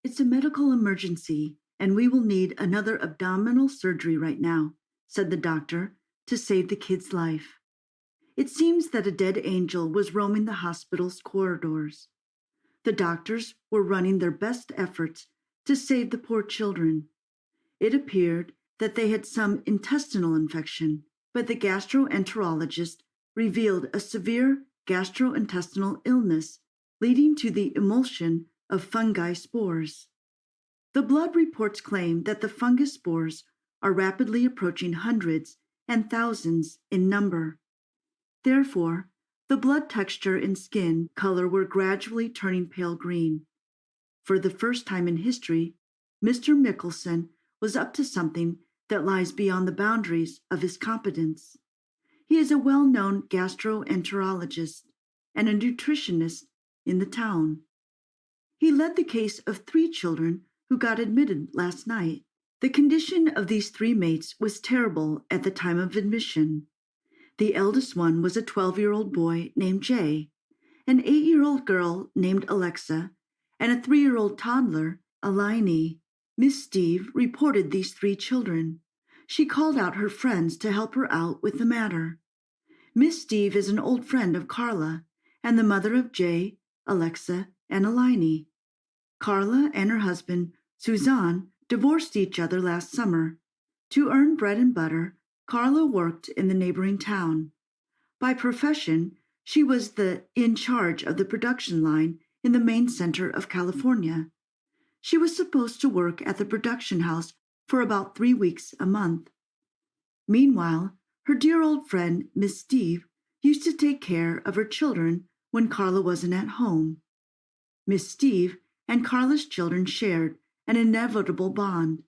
It's a medical emergency, and we will need another abdominal surgery right now, said the doctor, to save the kid's life. It seems that a dead angel was roaming the hospital's corridors. The doctors were running their best efforts to save the poor children. It appeared that they had some intestinal infection, but the gastroenterologist revealed a severe gastrointestinal illness leading to the emulsion of fungi spores. The blood reports claim that the fungus spores are rapidly approaching hundreds and thousands in number. Therefore, the blood texture and skin color were gradually turning pale green. For the first time in history, Mr. Mickelson was up to something that lies beyond the boundaries of his competence. He is a well-known gastroenterologist and a nutritionist in the town. He led the case of 3 children who got admitted last night. The condition of these 3 mates was terrible at the time of admission. The eldest one was a 12-year-old boy named Jay, an 8-year-old girl named Alexa, and a 3-year-old toddler, Alyne. Miss Steve reported these 3 children. She called out her friends to help her out with the matter. Miss Steve is an old friend of Carla and the mother of Jay, Alexa, and Alyne. Carla and her husband, Suzan, divorced each other last summer. To earn bread and butter, Carla worked in the neighboring town. By profession, she was in charge of the production line in the main center of California. She was supposed to work at the production house for about 3 weeks a month. Meanwhile, her dear old friend, Miss Steve, used to take care of her children when Carla wasn't at home. Miss Steve and Carla's children shared an inevitable bond.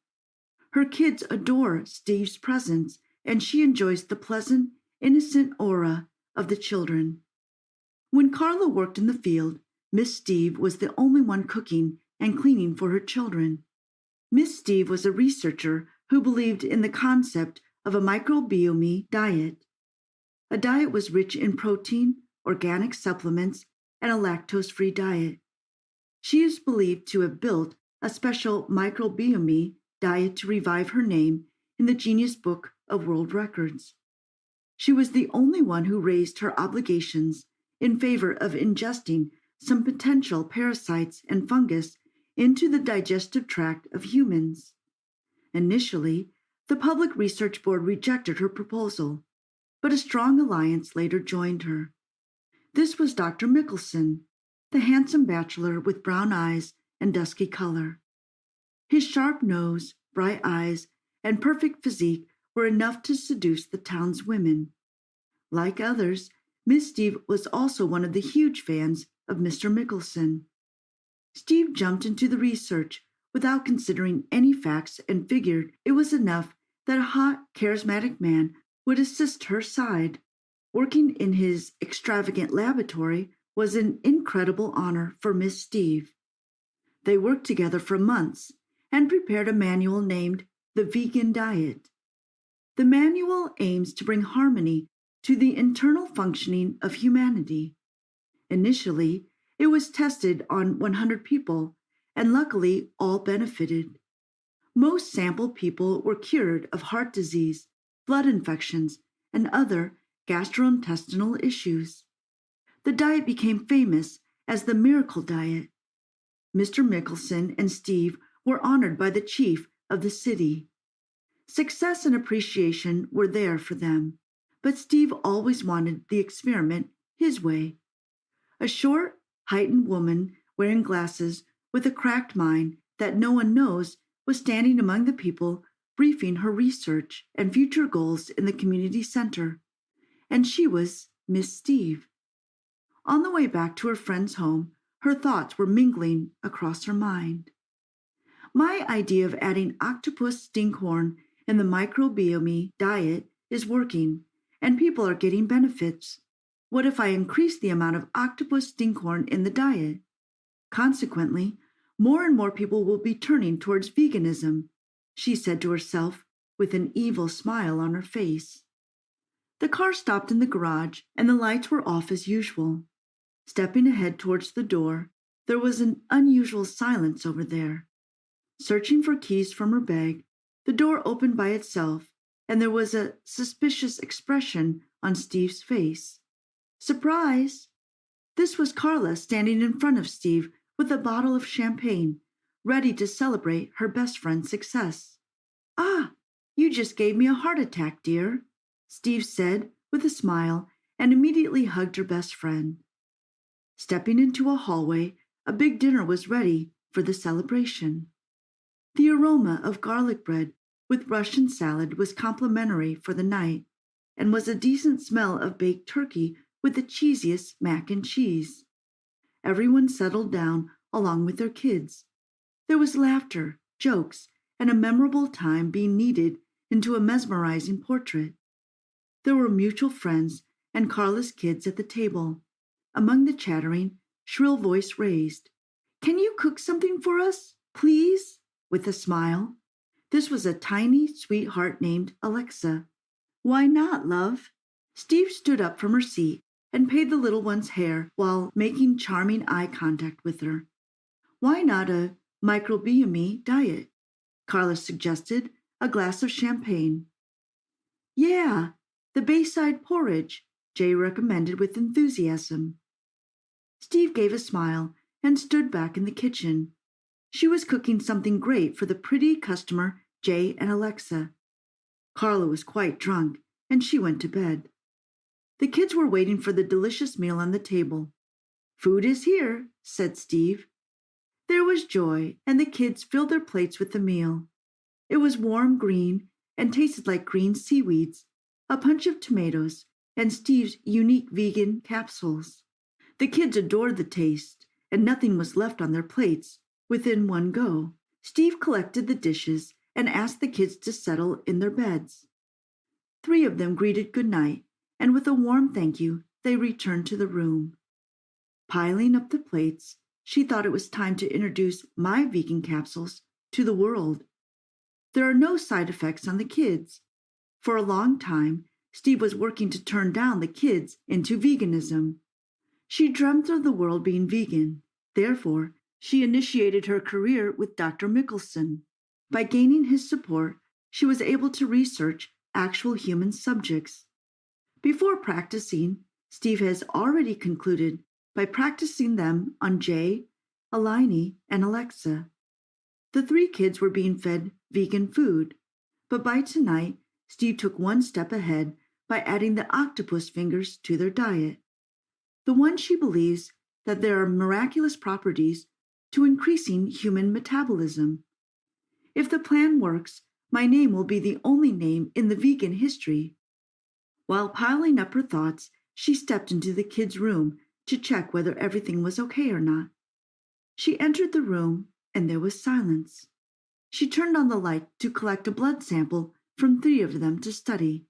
Her kids adore Steve's presence, and she enjoys the pleasant, innocent aura of the children. When Carla worked in the field, Miss Steve was the only one cooking and cleaning for her children. Miss Steve was a researcher who believed in the concept of a microbiome diet. A diet was rich in protein, organic supplements, and a lactose-free diet. She is believed to have built a special microbiome diet to revive her name in the Guinness Book of World Records. She was the only one who raised her obligations in favor of ingesting some potential parasites and fungus into the digestive tract of humans. Initially, the Public Research Board rejected her proposal, but a strong alliance later joined her. This was Dr. Mickelson, the handsome bachelor with brown eyes and dusky color. His sharp nose, bright eyes, and perfect physique were enough to seduce the town's women. Like others, Miss Steve was also one of the huge fans of Mr. Mickelson. Steve jumped into the research without considering any facts and figured it was enough that a hot, charismatic man would assist her side. Working in his extravagant laboratory was an incredible honor for Miss Steve. They worked together for months and prepared a manual named The Vegan Diet. The manual aims to bring harmony to the internal functioning of humanity. Initially, it was tested on 100 people, and luckily all benefited. Most sample people were cured of heart disease, blood infections, and other gastrointestinal issues. The diet became famous as the Miracle Diet. Mr. Mickelson and Steve were honored by the chief of the city. Success and appreciation were there for them, but Steve always wanted the experiment his way. A short, heightened woman wearing glasses with a cracked mind that no one knows was standing among the people briefing her research and future goals in the community center, and she was Miss Steve. On the way back to her friend's home, her thoughts were mingling across her mind. My idea of adding octopus stinkhorn in the microbiome diet is working, and people are getting benefits. What if I increase the amount of octopus stinkhorn in the diet? Consequently, more and more people will be turning towards veganism, she said to herself with an evil smile on her face. The car stopped in the garage, and the lights were off as usual. Stepping ahead towards the door, there was an unusual silence over there. Searching for keys from her bag, the door opened by itself, and there was a suspicious expression on Steve's face. Surprise! This was Carla standing in front of Steve with a bottle of champagne, ready to celebrate her best friend's success. "Ah, you just gave me a heart attack, dear," Steve said with a smile and immediately hugged her best friend. Stepping into a hallway, a big dinner was ready for the celebration. The aroma of garlic bread with Russian salad was complimentary for the night, and was a decent smell of baked turkey with the cheesiest mac and cheese. Everyone settled down along with their kids. There was laughter, jokes, and a memorable time being kneaded into a mesmerizing portrait. There were mutual friends and Carla's kids at the table. Among the chattering, shrill voice raised, "Can you cook something for us, please?" with a smile. This was a tiny sweetheart named Alexa. "Why not, love?" Steve stood up from her seat and paid the little one's hair while making charming eye contact with her. "Why not a microbiome diet?" Carla suggested, a glass of champagne. "Yeah, the Bayside porridge," Jay recommended with enthusiasm. Steve gave a smile and stood back in the kitchen. She was cooking something great for the pretty customer, Jay and Alexa. Carla was quite drunk, and she went to bed. The kids were waiting for the delicious meal on the table. "Food is here," said Steve. There was joy, and the kids filled their plates with the meal. It was warm green and tasted like green seaweeds, a punch of tomatoes, and Steve's unique vegan capsules. The kids adored the taste, and nothing was left on their plates within one go. Steve collected the dishes and asked the kids to settle in their beds. 3 of them greeted good night, and with a warm thank you, they returned to the room. Piling up the plates, she thought it was time to introduce my vegan capsules to the world. There are no side effects on the kids. For a long time, Steve was working to turn down the kids into veganism. She dreamt of the world being vegan. Therefore, she initiated her career with Dr. Mickelson. By gaining his support, she was able to research actual human subjects. Before practicing, Steve has already concluded by practicing them on Jay, Alyne, and Alexa. The 3 kids were being fed vegan food, but by tonight, Steve took one step ahead by adding the octopus fingers to their diet. The one she believes that there are miraculous properties to increasing human metabolism. If the plan works, my name will be the only name in the vegan history. While piling up her thoughts, she stepped into the kids' room to check whether everything was okay or not. She entered the room, and there was silence. She turned on the light to collect a blood sample from 3 of them to study.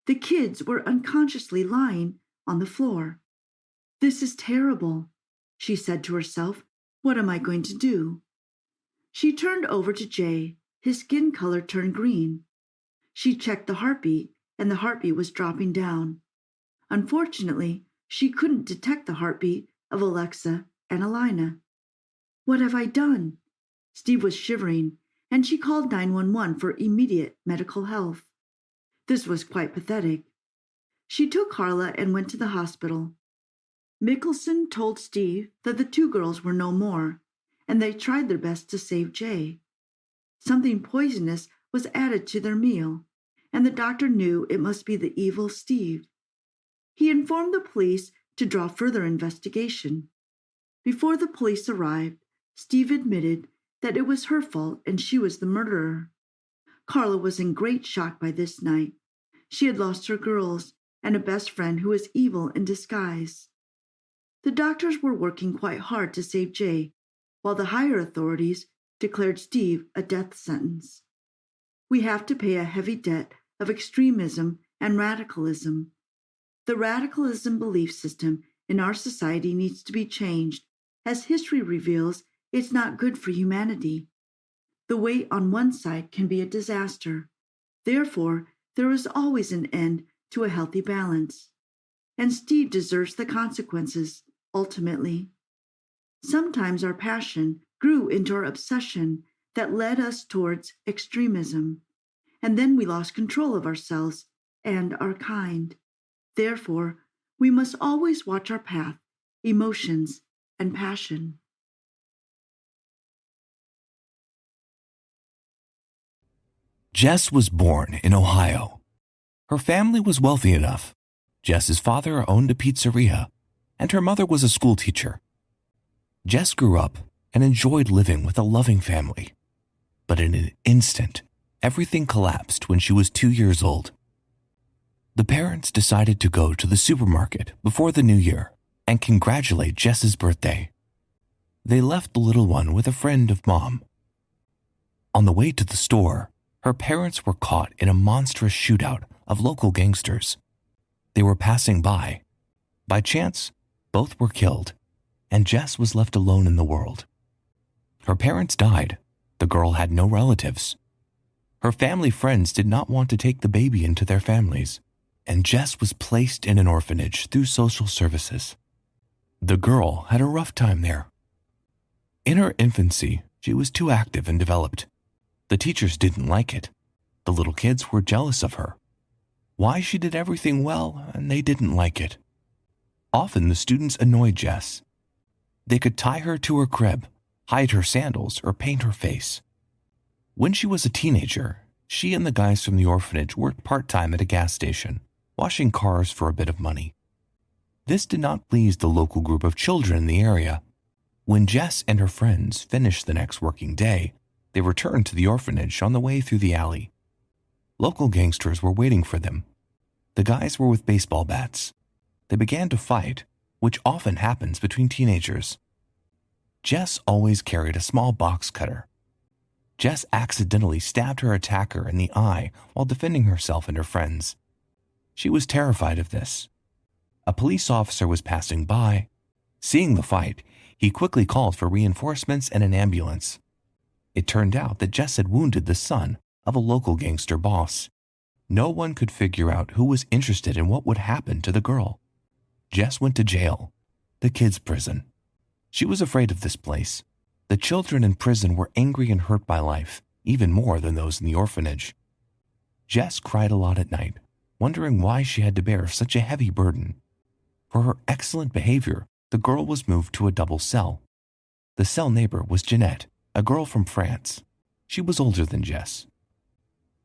The kids were unconsciously lying on the floor. "This is terrible," she said to herself. "What am I going to do?" She turned over to Jay. His skin color turned green. She checked the heartbeat, and the heartbeat was dropping down. Unfortunately, she couldn't detect the heartbeat of Alexa and Alyne. "What have I done?" Steve was shivering, and she called 911 for immediate medical help. This was quite pathetic. She took Carla and went to the hospital. Mickelson told Steve that the 2 girls were no more, and they tried their best to save Jay. Something poisonous was added to their meal, and the doctor knew it must be the evil Steve. He informed the police to draw further investigation. Before the police arrived, Steve admitted that it was her fault and she was the murderer. Carla was in great shock by this night. She had lost her girls and a best friend who was evil in disguise. The doctors were working quite hard to save Jay, while the higher authorities declared Steve a death sentence. We have to pay a heavy debt of extremism and radicalism. The radicalism belief system in our society needs to be changed, as history reveals it's not good for humanity. The weight on one side can be a disaster. Therefore, there is always an end to a healthy balance. And Steve deserves the consequences, ultimately. Sometimes our passion grew into our obsession that led us towards extremism, and then we lost control of ourselves and our kind. Therefore, we must always watch our path, emotions, and passion. Jess was born in Ohio. Her family was wealthy enough. Jess's father owned a pizzeria, and her mother was a school teacher. Jess grew up and enjoyed living with a loving family. But in an instant, everything collapsed when she was 2 years old. The parents decided to go to the supermarket before the new year and congratulate Jess's birthday. They left the little one with a friend of Mom. On the way to the store, her parents were caught in a monstrous shootout of local gangsters. They were passing by. By chance, both were killed, and Jess was left alone in the world. Her parents died. The girl had no relatives. Her family friends did not want to take the baby into their families, and Jess was placed in an orphanage through social services. The girl had a rough time there. In her infancy, she was too active and developed. The teachers didn't like it. The little kids were jealous of her. Why she did everything well, and they didn't like it. Often the students annoyed Jess. They could tie her to her crib, hide her sandals, or paint her face. When she was a teenager, she and the guys from the orphanage worked part-time at a gas station, washing cars for a bit of money. This did not please the local group of children in the area. When Jess and her friends finished the next working day, they returned to the orphanage on the way through the alley. Local gangsters were waiting for them. The guys were with baseball bats. They began to fight, which often happens between teenagers. Jess always carried a small box cutter. Jess accidentally stabbed her attacker in the eye while defending herself and her friends. She was terrified of this. A police officer was passing by. Seeing the fight, he quickly called for reinforcements and an ambulance. It turned out that Jess had wounded the son of a local gangster boss. No one could figure out who was interested in what would happen to the girl. Jess went to jail, the kids' prison. She was afraid of this place. The children in prison were angry and hurt by life, even more than those in the orphanage. Jess cried a lot at night, wondering why she had to bear such a heavy burden. For her excellent behavior, the girl was moved to a double cell. The cell neighbor was Jeanette, a girl from France. She was older than Jess.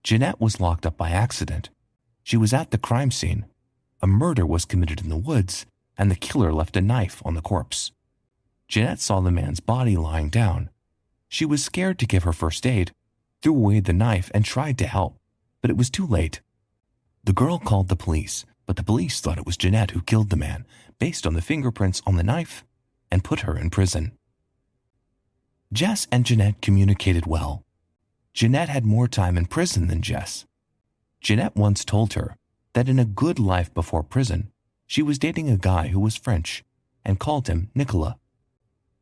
Jeanette was locked up by accident. She was at the crime scene. A murder was committed in the woods, and the killer left a knife on the corpse. Jeanette saw the man's body lying down. She was scared to give her first aid, threw away the knife, and tried to help, but it was too late. The girl called the police, but the police thought it was Jeanette who killed the man, based on the fingerprints on the knife, and put her in prison. Jess and Jeanette communicated well. Jeanette had more time in prison than Jess. Jeanette once told her that in a good life before prison, she was dating a guy who was French and called him Nicolas.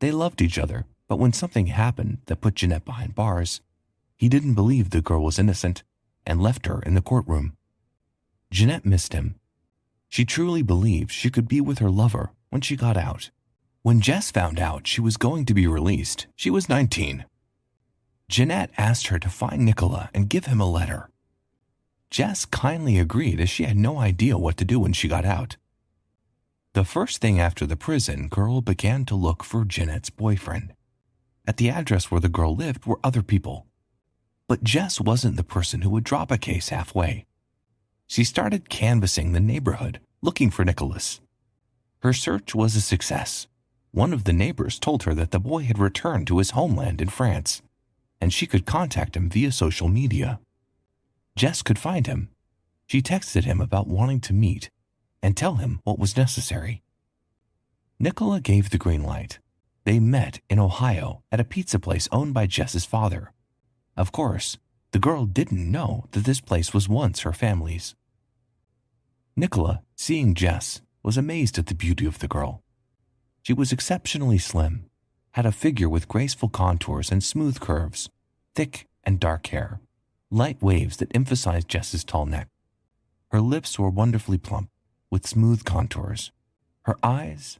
They loved each other, but when something happened that put Jeanette behind bars, he didn't believe the girl was innocent and left her in the courtroom. Jeanette missed him. She truly believed she could be with her lover when she got out. When Jess found out she was going to be released, she was 19. Jeanette asked her to find Nicolas and give him a letter. Jess kindly agreed as she had no idea what to do when she got out. The first thing after the prison, girl began to look for Jeanette's boyfriend. At the address where the girl lived were other people. But Jess wasn't the person who would drop a case halfway. She started canvassing the neighborhood, looking for Nicholas. Her search was a success. One of the neighbors told her that the boy had returned to his homeland in France, and she could contact him via social media. Jess could find him. She texted him about wanting to meet and tell him what was necessary. Nicola gave the green light. They met in Ohio at a pizza place owned by Jess's father. Of course, the girl didn't know that this place was once her family's. Nicola, seeing Jess, was amazed at the beauty of the girl. She was exceptionally slim, had a figure with graceful contours and smooth curves, thick and dark hair, light waves that emphasized Jess's tall neck. Her lips were wonderfully plump, with smooth contours. Her eyes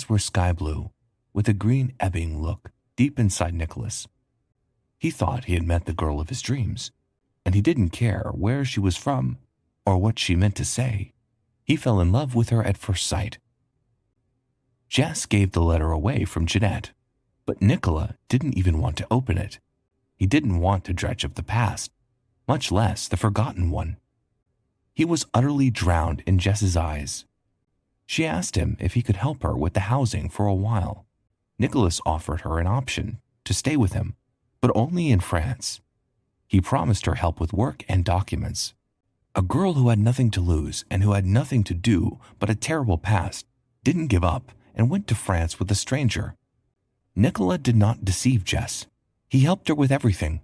were sky blue, with a green ebbing look deep inside Nicholas. He thought he had met the girl of his dreams, and he didn't care where she was from or what she meant to say. He fell in love with her at first sight. Jess gave the letter away from Jeanette, but Nicola didn't even want to open it. He didn't want to dredge up the past, much less the forgotten one. He was utterly drowned in Jess's eyes. She asked him if he could help her with the housing for a while. Nicholas offered her an option to stay with him, but only in France. He promised her help with work and documents. A girl who had nothing to lose and who had nothing to do but a terrible past didn't give up and went to France with a stranger. Nicola did not deceive Jess. He helped her with everything.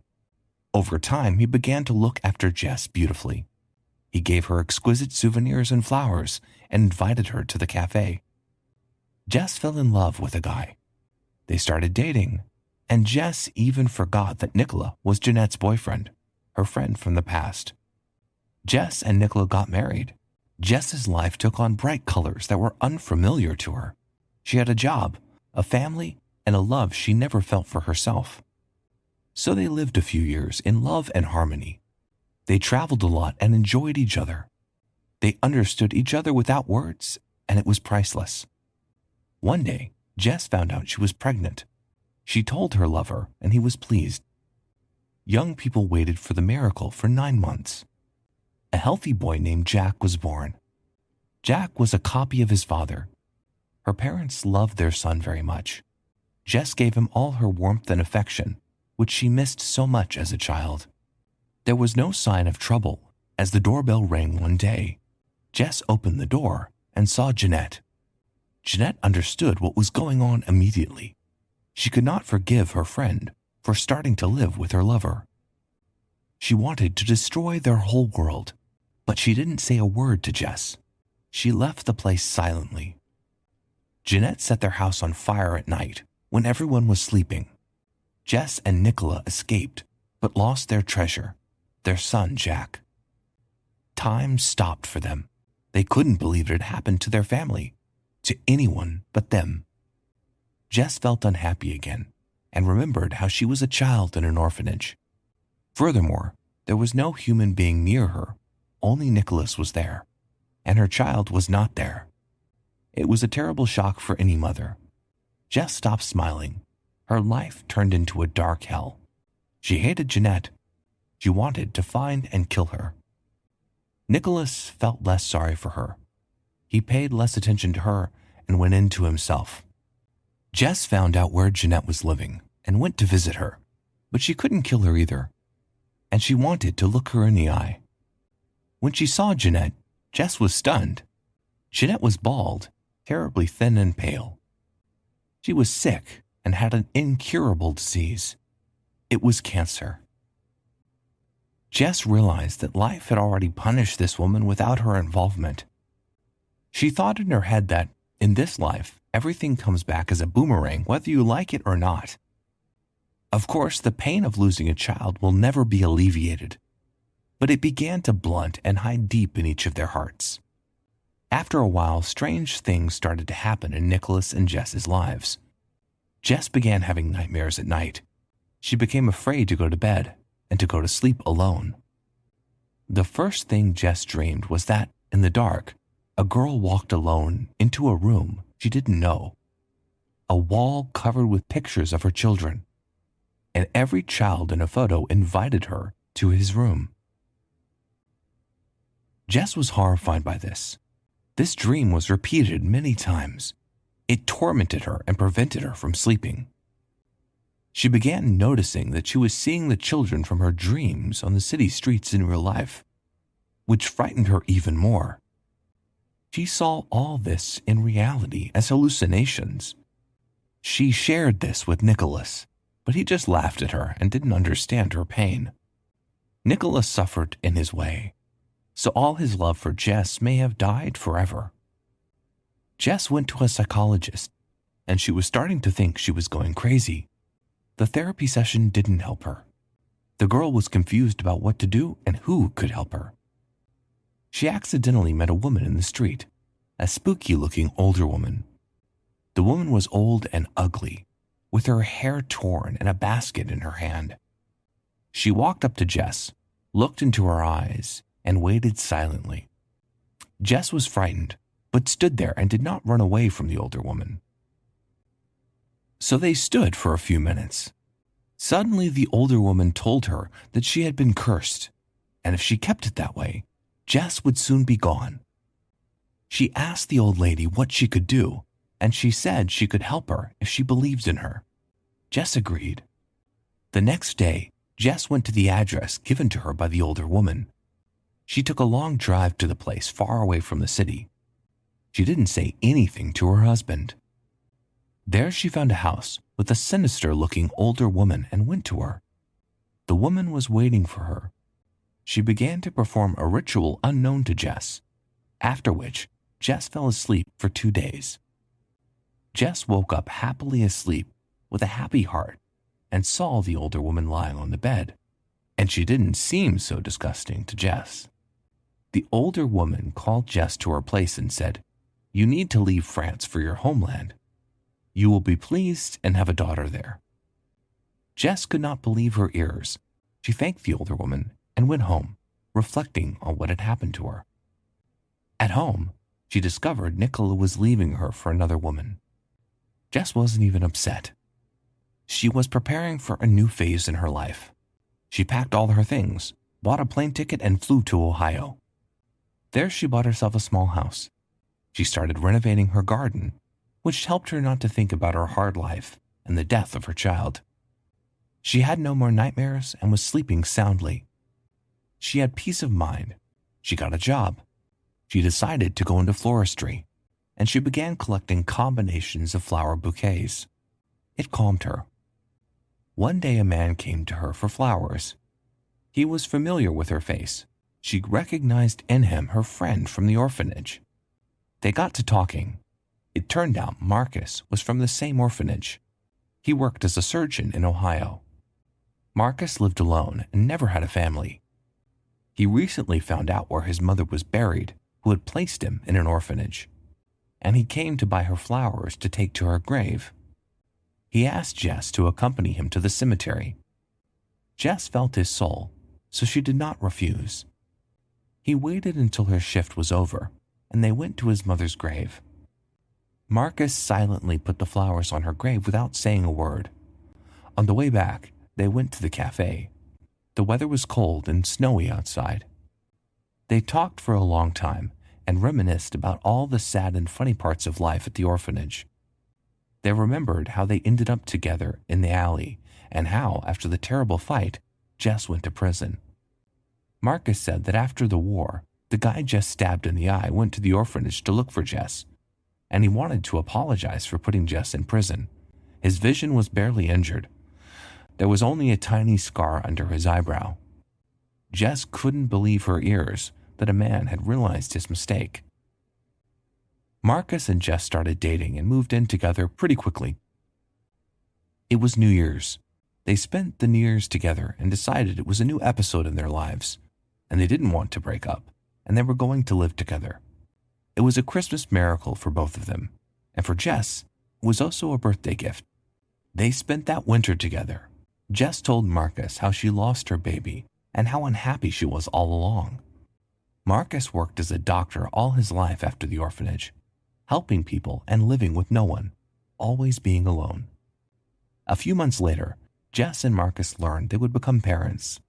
Over time, he began to look after Jess beautifully. He gave her exquisite souvenirs and flowers and invited her to the cafe. Jess fell in love with a guy. They started dating, and Jess even forgot that Nicola was Jeanette's boyfriend, her friend from the past. Jess and Nicola got married. Jess's life took on bright colors that were unfamiliar to her. She had a job, a family, and a love she never felt for herself. So they lived a few years in love and harmony. They traveled a lot and enjoyed each other. They understood each other without words, and it was priceless. One day, Jess found out she was pregnant. She told her lover, and he was pleased. Young people waited for the miracle for 9 months. A healthy boy named Jack was born. Jack was a copy of his father. Her parents loved their son very much. Jess gave him all her warmth and affection, which she missed so much as a child. There was no sign of trouble as the doorbell rang one day. Jess opened the door and saw Jeanette. Jeanette understood what was going on immediately. She could not forgive her friend for starting to live with her lover. She wanted to destroy their whole world, but she didn't say a word to Jess. She left the place silently. Jeanette set their house on fire at night when everyone was sleeping. Jess and Nicola escaped, but lost their treasure, their son Jack. Time stopped for them. They couldn't believe it had happened to their family, to anyone but them. Jess felt unhappy again and remembered how she was a child in an orphanage. Furthermore, there was no human being near her. Only Nicholas was there, and her child was not there. It was a terrible shock for any mother. Jess stopped smiling. Her life turned into a dark hell. She hated Jeanette. She wanted to find and kill her. Nicholas felt less sorry for her. He paid less attention to her and went into himself. Jess found out where Jeanette was living and went to visit her, but she couldn't kill her either, and she wanted to look her in the eye. When she saw Jeanette, Jess was stunned. Jeanette was bald, terribly thin and pale. She was sick and had an incurable disease. It was cancer. Jess realized that life had already punished this woman without her involvement. She thought in her head that, in this life, everything comes back as a boomerang whether you like it or not. Of course, the pain of losing a child will never be alleviated, but it began to blunt and hide deep in each of their hearts. After a while, strange things started to happen in Nicholas and Jess's lives. Jess began having nightmares at night. She became afraid to go to bed and to go to sleep alone. The first thing Jess dreamed was that, in the dark, a girl walked alone into a room she didn't know. A wall covered with pictures of her children, and every child in a photo invited her to his room. Jess was horrified by this. This dream was repeated many times. It tormented her and prevented her from sleeping. She began noticing that she was seeing the children from her dreams on the city streets in real life, which frightened her even more. She saw all this in reality as hallucinations. She shared this with Nicholas, but he just laughed at her and didn't understand her pain. Nicholas suffered in his way, so all his love for Jess may have died forever. Jess went to a psychologist, and she was starting to think she was going crazy. The therapy session didn't help her. The girl was confused about what to do and who could help her. She accidentally met a woman in the street, a spooky-looking older woman. The woman was old and ugly, with her hair torn and a basket in her hand. She walked up to Jess, looked into her eyes, and waited silently. Jess was frightened, but stood there and did not run away from the older woman. So they stood for a few minutes. Suddenly, the older woman told her that she had been cursed, and if she kept it that way, Jess would soon be gone. She asked the old lady what she could do, and she said she could help her if she believed in her. Jess agreed. The next day, Jess went to the address given to her by the older woman. She took a long drive to the place far away from the city. She didn't say anything to her husband. There she found a house with a sinister-looking older woman and went to her. The woman was waiting for her. She began to perform a ritual unknown to Jess, after which Jess fell asleep for 2 days. Jess woke up happily asleep with a happy heart and saw the older woman lying on the bed, and she didn't seem so disgusting to Jess. The older woman called Jess to her place and said, "You need to leave France for your homeland. You will be pleased and have a daughter there." Jess could not believe her ears. She thanked the older woman and went home, reflecting on what had happened to her. At home, she discovered Nicola was leaving her for another woman. Jess wasn't even upset. She was preparing for a new phase in her life. She packed all her things, bought a plane ticket, and flew to Ohio. There she bought herself a small house. She started renovating her garden, which helped her not to think about her hard life and the death of her child. She had no more nightmares and was sleeping soundly. She had peace of mind. She got a job. She decided to go into floristry, and she began collecting combinations of flower bouquets. It calmed her. One day a man came to her for flowers. He was familiar with her face. She recognized in him her friend from the orphanage. They got to talking. It turned out Marcus was from the same orphanage. He worked as a surgeon in Ohio. Marcus lived alone and never had a family. He recently found out where his mother was buried, who had placed him in an orphanage, and he came to buy her flowers to take to her grave. He asked Jess to accompany him to the cemetery. Jess felt his soul, so she did not refuse. He waited until her shift was over, and they went to his mother's grave. Marcus silently put the flowers on her grave without saying a word. On the way back, they went to the cafe. The weather was cold and snowy outside. They talked for a long time and reminisced about all the sad and funny parts of life at the orphanage. They remembered how they ended up together in the alley and how, after the terrible fight, Jess went to prison. Marcus said that after the war, the guy Jess stabbed in the eye went to the orphanage to look for Jess, and he wanted to apologize for putting Jess in prison. His vision was barely injured. There was only a tiny scar under his eyebrow. Jess couldn't believe her ears that a man had realized his mistake. Marcus and Jess started dating and moved in together pretty quickly. It was New Year's. They spent the New Year's together and decided it was a new episode in their lives, and they didn't want to break up, and they were going to live together. It was a Christmas miracle for both of them, and for Jess, it was also a birthday gift. They spent that winter together. Jess told Marcus how she lost her baby and how unhappy she was all along. Marcus worked as a doctor all his life after the orphanage, helping people and living with no one, always being alone. A few months later, Jess and Marcus learned they would become parents.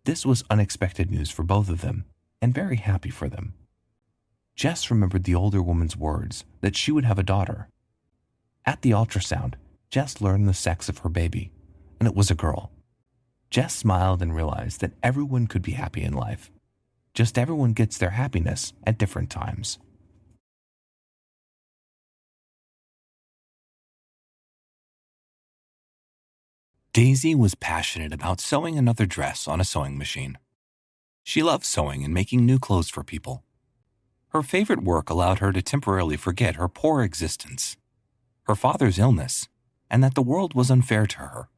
This was unexpected news for both of them, and very happy for them. Jess remembered the older woman's words that she would have a daughter. At the ultrasound, Jess learned the sex of her baby, and it was a girl. Jess smiled and realized that everyone could be happy in life. Just everyone gets their happiness at different times. Daisy was passionate about sewing another dress on a sewing machine. She loved sewing and making new clothes for people. Her favorite work allowed her to temporarily forget her poor existence, her father's illness, and that the world was unfair to her.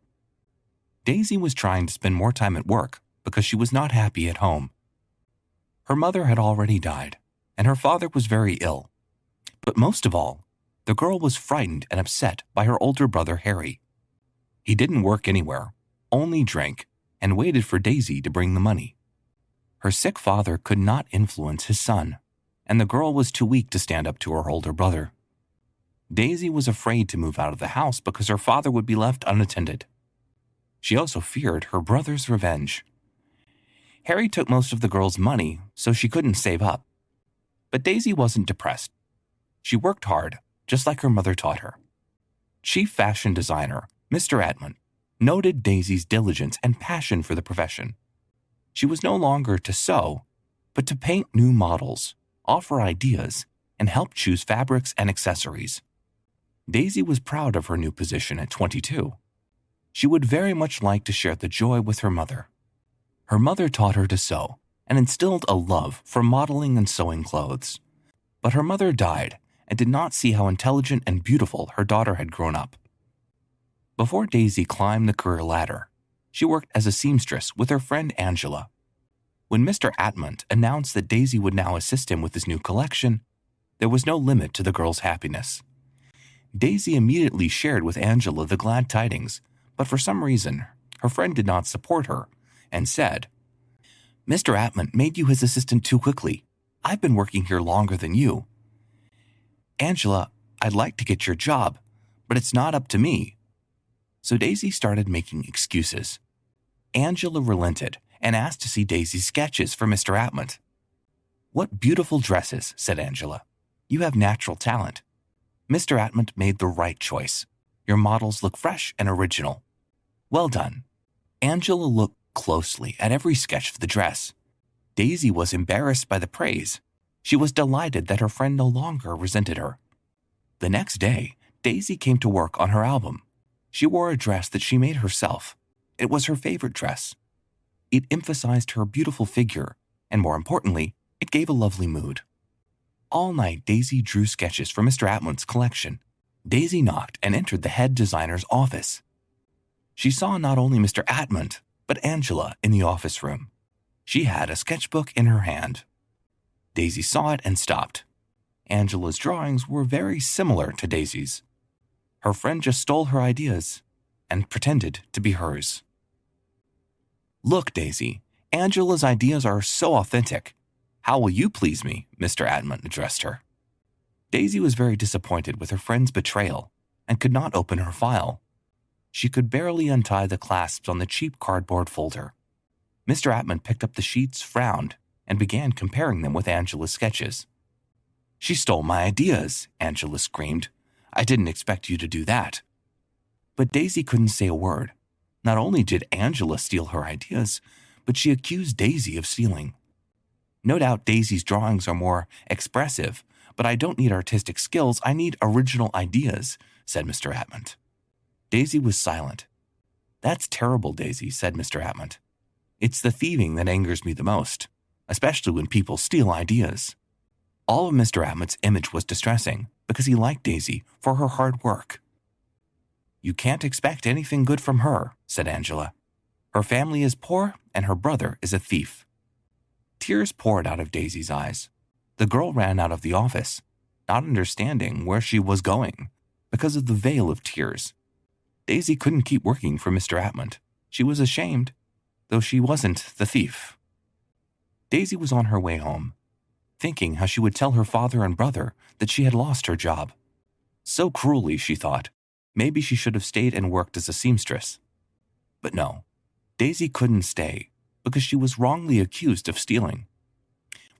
Daisy was trying to spend more time at work because she was not happy at home. Her mother had already died, and her father was very ill. But most of all, the girl was frightened and upset by her older brother Harry. He didn't work anywhere, only drank, and waited for Daisy to bring the money. Her sick father could not influence his son, and the girl was too weak to stand up to her older brother. Daisy was afraid to move out of the house because her father would be left unattended. She also feared her brother's revenge. Harry took most of the girl's money, so she couldn't save up. But Daisy wasn't depressed. She worked hard, just like her mother taught her. Chief fashion designer, Mr. Atman, noted Daisy's diligence and passion for the profession. She was no longer to sew, but to paint new models, offer ideas, and help choose fabrics and accessories. Daisy was proud of her new position at 22. She would very much like to share the joy with her mother. Her mother taught her to sew and instilled a love for modeling and sewing clothes. But her mother died and did not see how intelligent and beautiful her daughter had grown up. Before Daisy climbed the career ladder, she worked as a seamstress with her friend Angela. When Mr. Atman announced that Daisy would now assist him with his new collection, there was no limit to the girl's happiness. Daisy immediately shared with Angela the glad tidings, but for some reason, her friend did not support her and said, "Mr. Atman made you his assistant too quickly. I've been working here longer than you." "Angela, I'd like to get your job, but it's not up to me." So Daisy started making excuses. Angela relented and asked to see Daisy's sketches for Mr. Atman. "What beautiful dresses," said Angela. "You have natural talent." Mr. Atman made the right choice. "Your models look fresh and original." "Well done." Angela looked closely at every sketch of the dress. Daisy was embarrassed by the praise. She was delighted that her friend no longer resented her. The next day, Daisy came to work on her album. She wore a dress that she made herself. It was her favorite dress. It emphasized her beautiful figure, and more importantly, it gave a lovely mood. All night, Daisy drew sketches for Mr. Atman's collection. Daisy knocked and entered the head designer's office. She saw not only Mr. Atman, but Angela in the office room. She had a sketchbook in her hand. Daisy saw it and stopped. Angela's drawings were very similar to Daisy's. Her friend just stole her ideas and pretended to be hers. "Look, Daisy, Angela's ideas are so authentic. How will you please me?" Mr. Atman addressed her. Daisy was very disappointed with her friend's betrayal and could not open her file. She could barely untie the clasps on the cheap cardboard folder. Mr. Atman picked up the sheets, frowned, and began comparing them with Angela's sketches. "She stole my ideas," Angela screamed. "I didn't expect you to do that." But Daisy couldn't say a word. Not only did Angela steal her ideas, but she accused Daisy of stealing. "No doubt Daisy's drawings are more expressive, but I don't need artistic skills, I need original ideas," said Mr. Atman. Daisy was silent. "That's terrible, Daisy," said Mr. Atman. "It's the thieving that angers me the most, especially when people steal ideas." All of Mr. Atman's image was distressing because he liked Daisy for her hard work. "You can't expect anything good from her," said Angela. "Her family is poor and her brother is a thief." Tears poured out of Daisy's eyes. The girl ran out of the office, not understanding where she was going because of the veil of tears. Daisy couldn't keep working for Mr. Atman. She was ashamed, though she wasn't the thief. Daisy was on her way home, thinking how she would tell her father and brother that she had lost her job. So cruelly, she thought, maybe she should have stayed and worked as a seamstress. But no, Daisy couldn't stay because she was wrongly accused of stealing.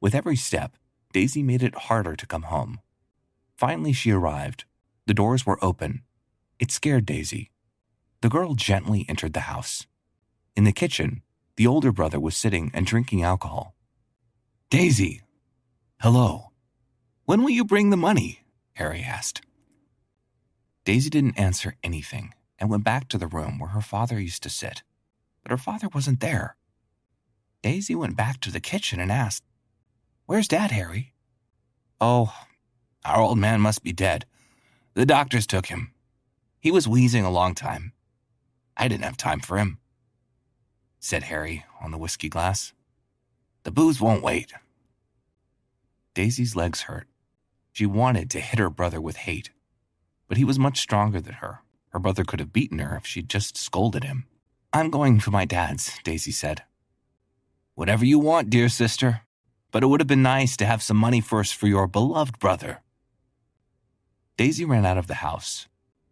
With every step, Daisy made it harder to come home. Finally, she arrived. The doors were open. It scared Daisy. The girl gently entered the house. In the kitchen, the older brother was sitting and drinking alcohol. "Daisy!" "Hello." "When will you bring the money?" Harry asked. Daisy didn't answer anything and went back to the room where her father used to sit. But her father wasn't there. Daisy went back to the kitchen and asked, "Where's Dad, Harry?" "Oh, our old man must be dead. The doctors took him. He was wheezing a long time. I didn't have time for him," said Harry on the whiskey glass. "The booze won't wait." Daisy's legs hurt. She wanted to hit her brother with hate, but he was much stronger than her. Her brother could have beaten her if she'd just scolded him. I'm going to my dad's, Daisy said. Whatever you want, dear sister, but it would have been nice to have some money first for your beloved brother. Daisy ran out of the house.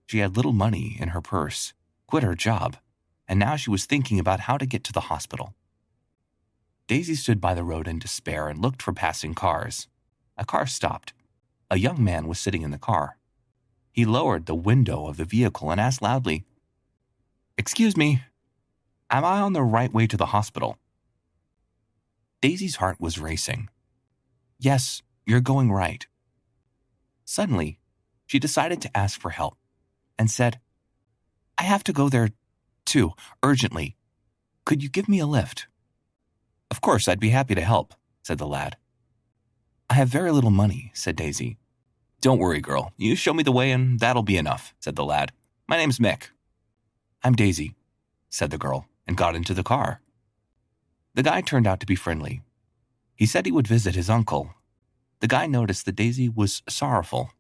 She had little money in her purse, quit her job, and now she was thinking about how to get to the hospital. Daisy stood by the road in despair and looked for passing cars. A car stopped. A young man was sitting in the car. He lowered the window of the vehicle and asked loudly, "Excuse me, am I on the right way to the hospital?" Daisy's heart was racing. "Yes, you're going right." Suddenly, she decided to ask for help and said, "I have to go there, too, urgently. Could you give me a lift?" "Of course, I'd be happy to help," said the lad. "I have very little money," said Daisy. "Don't worry, girl. You show me the way and that'll be enough," said the lad. "My name's Mick." "I'm Daisy," said the girl, and got into the car. The guy turned out to be friendly. He said he would visit his uncle. The guy noticed that Daisy was sorrowful.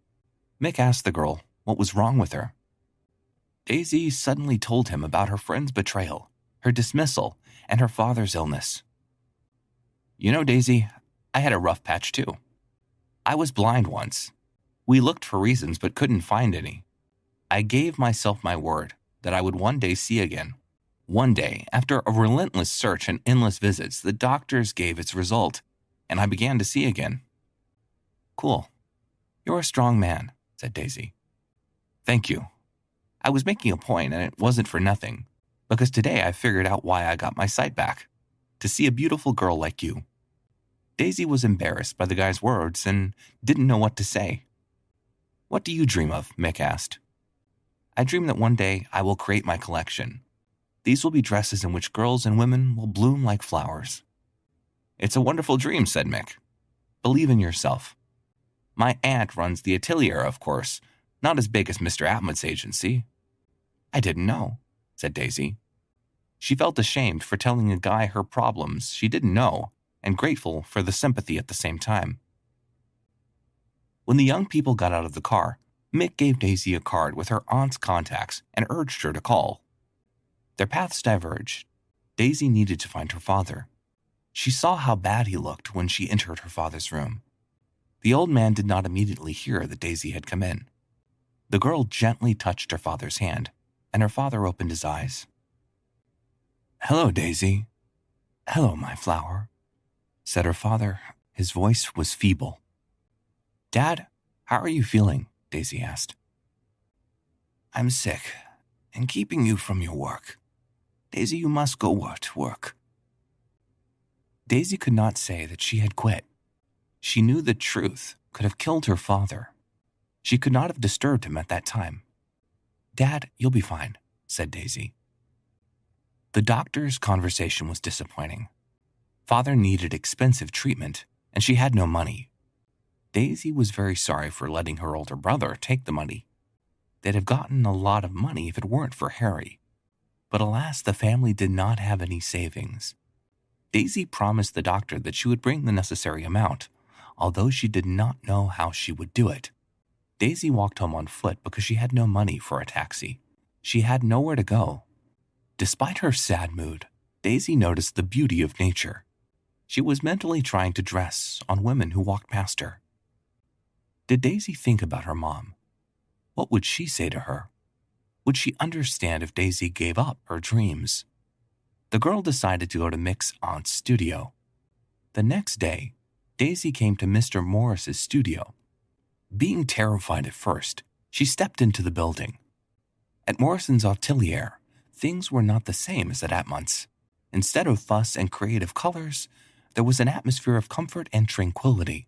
Mick asked the girl what was wrong with her. Daisy suddenly told him about her friend's betrayal, her dismissal, and her father's illness. "You know, Daisy, I had a rough patch too. I was blind once. We looked for reasons but couldn't find any. I gave myself my word that I would one day see again. One day, after a relentless search and endless visits, the doctors gave its result, and I began to see again." "Cool. You're a strong man," said Daisy. "Thank you. I was making a point, and it wasn't for nothing, because today I figured out why I got my sight back. To see a beautiful girl like you." Daisy was embarrassed by the guy's words and didn't know what to say. "What do you dream of?" Mick asked. "I dream that one day I will create my collection. These will be dresses in which girls and women will bloom like flowers." "It's a wonderful dream," said Mick. "Believe in yourself. My aunt runs the atelier, of course, not as big as Mr. Atmut's agency." "I didn't know," said Daisy. She felt ashamed for telling a guy her problems she didn't know, and grateful for the sympathy at the same time. When the young people got out of the car, Mick gave Daisy a card with her aunt's contacts and urged her to call. Their paths diverged. Daisy needed to find her father. She saw how bad he looked when she entered her father's room. The old man did not immediately hear that Daisy had come in. The girl gently touched her father's hand, and her father opened his eyes. "Hello, Daisy." "Hello, my flower," said her father. His voice was feeble. "Dad, how are you feeling?" Daisy asked. "I'm sick and keeping you from your work. Daisy, you must go to work." Daisy could not say that she had quit. She knew the truth could have killed her father. She could not have disturbed him at that time. "Dad, you'll be fine," said Daisy. The doctor's conversation was disappointing. Father needed expensive treatment, and she had no money. Daisy was very sorry for letting her older brother take the money. They'd have gotten a lot of money if it weren't for Harry. But alas, the family did not have any savings. Daisy promised the doctor that she would bring the necessary amount, although she did not know how she would do it. Daisy walked home on foot because she had no money for a taxi. She had nowhere to go. Despite her sad mood, Daisy noticed the beauty of nature. She was mentally trying to dress on women who walked past her. Did Daisy think about her mom? What would she say to her? Would she understand if Daisy gave up her dreams? The girl decided to go to Mick's aunt's studio. The next day, Daisy came to Mr. Morris's studio. Being terrified at first, she stepped into the building. At Morrison's atelier, things were not the same as at Atmut's. Instead of fuss and creative colors, there was an atmosphere of comfort and tranquility.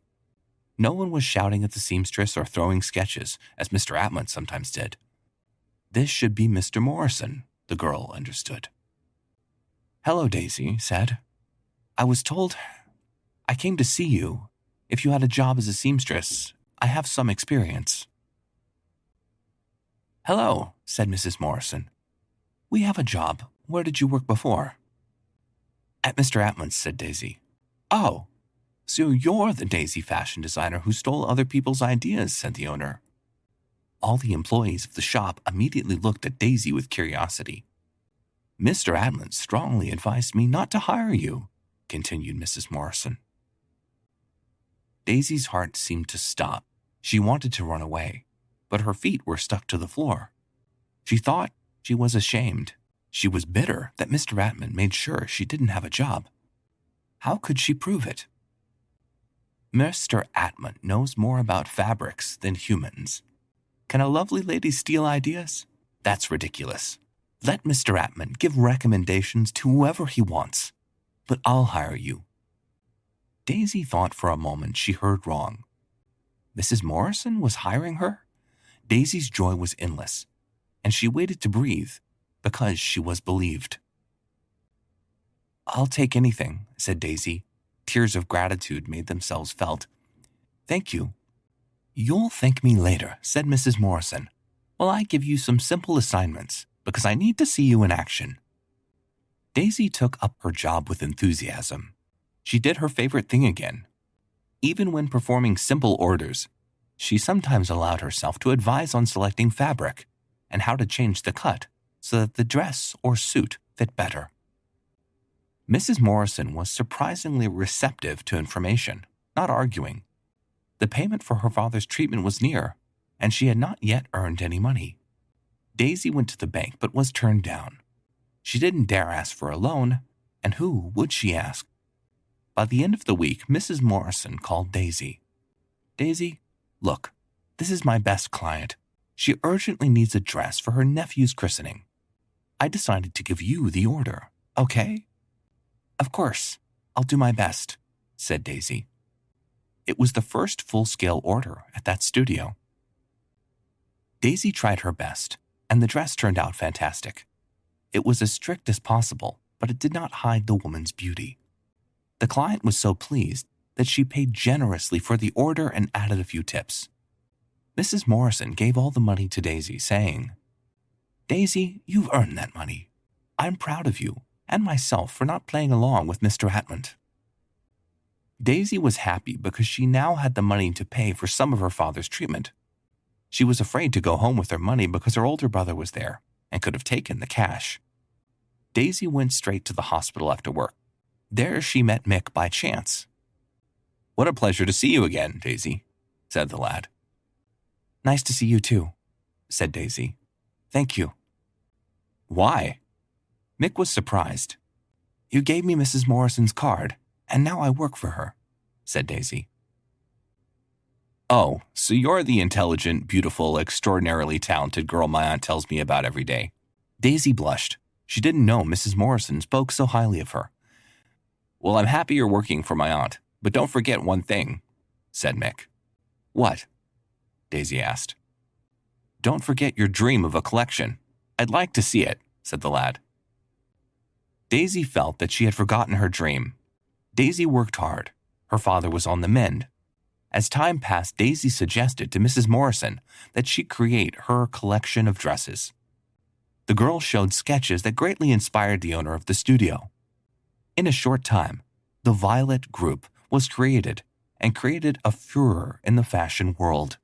No one was shouting at the seamstress or throwing sketches, as Mr. Atmut sometimes did. This should be Mr. Morrison, the girl understood. "Hello, Daisy said. "I was told I came to see you. If you had a job as a seamstress, I have some experience." "Hello," said Mrs. Morrison. "We have a job. Where did you work before?" "At Mr. Atmut's," said Daisy. "Oh, so you're the Daisy fashion designer who stole other people's ideas," said the owner. All the employees of the shop immediately looked at Daisy with curiosity. Mr. Alyne strongly advised me not to hire you, continued Mrs. Morrison. Daisy's heart seemed to stop. She wanted to run away, but her feet were stuck to the floor. She thought she was ashamed. She was bitter that Mr. Alyne made sure she didn't have a job. How could she prove it? Mr. Alyne knows more about fabrics than humans. Can a lovely lady steal ideas? That's ridiculous. Let Mr. Alyne give recommendations to whoever he wants, but I'll hire you. Daisy thought for a moment she heard wrong. Mrs. Morrison was hiring her? Daisy's joy was endless, and she waited to breathe because she was believed. I'll take anything, said Daisy. Tears of gratitude made themselves felt. Thank you. You'll thank me later, said Mrs. Morrison, while I give you some simple assignments, because I need to see you in action. Daisy took up her job with enthusiasm. She did her favorite thing again. Even when performing simple orders, she sometimes allowed herself to advise on selecting fabric and how to change the cut so that the dress or suit fit better. Mrs. Morrison was surprisingly receptive to information, not arguing. The payment for her father's treatment was near, and she had not yet earned any money. Daisy went to the bank but was turned down. She didn't dare ask for a loan, and who would she ask? By the end of the week, Mrs. Morrison called Daisy. Daisy, look, this is my best client. She urgently needs a dress for her nephew's christening. I decided to give you the order, okay? Of course, I'll do my best, said Daisy. It was the first full-scale order at that studio. Daisy tried her best, and the dress turned out fantastic. It was as strict as possible, but it did not hide the woman's beauty. The client was so pleased that she paid generously for the order and added a few tips. Mrs. Morrison gave all the money to Daisy, saying, Daisy, you've earned that money. I'm proud of you and myself for not playing along with Mr. Alyne. Daisy was happy because she now had the money to pay for some of her father's treatment. She was afraid to go home with her money because her older brother was there and could have taken the cash. Daisy went straight to the hospital after work. There she met Mick by chance. What a pleasure to see you again, Daisy, said the lad. Nice to see you too, said Daisy. Thank you. Why? Mick was surprised. You gave me Mrs. Morrison's card, and now I work for her, said Daisy. Oh, so you're the intelligent, beautiful, extraordinarily talented girl my aunt tells me about every day. Daisy blushed. She didn't know Mrs. Morrison spoke so highly of her. Well, I'm happy you're working for my aunt, but don't forget one thing, said Mick. What? Daisy asked. Don't forget your dream of a collection. I'd like to see it, said the lad. Daisy felt that she had forgotten her dream. Daisy worked hard. Her father was on the mend. As time passed, Daisy suggested to Mrs. Morrison that she create her collection of dresses. The girl showed sketches that greatly inspired the owner of the studio. In a short time, the Violet Group was created and created a furor in the fashion world.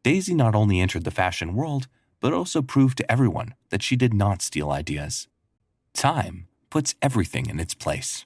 Daisy not only entered the fashion world, but also proved to everyone that she did not steal ideas. Time puts everything in its place.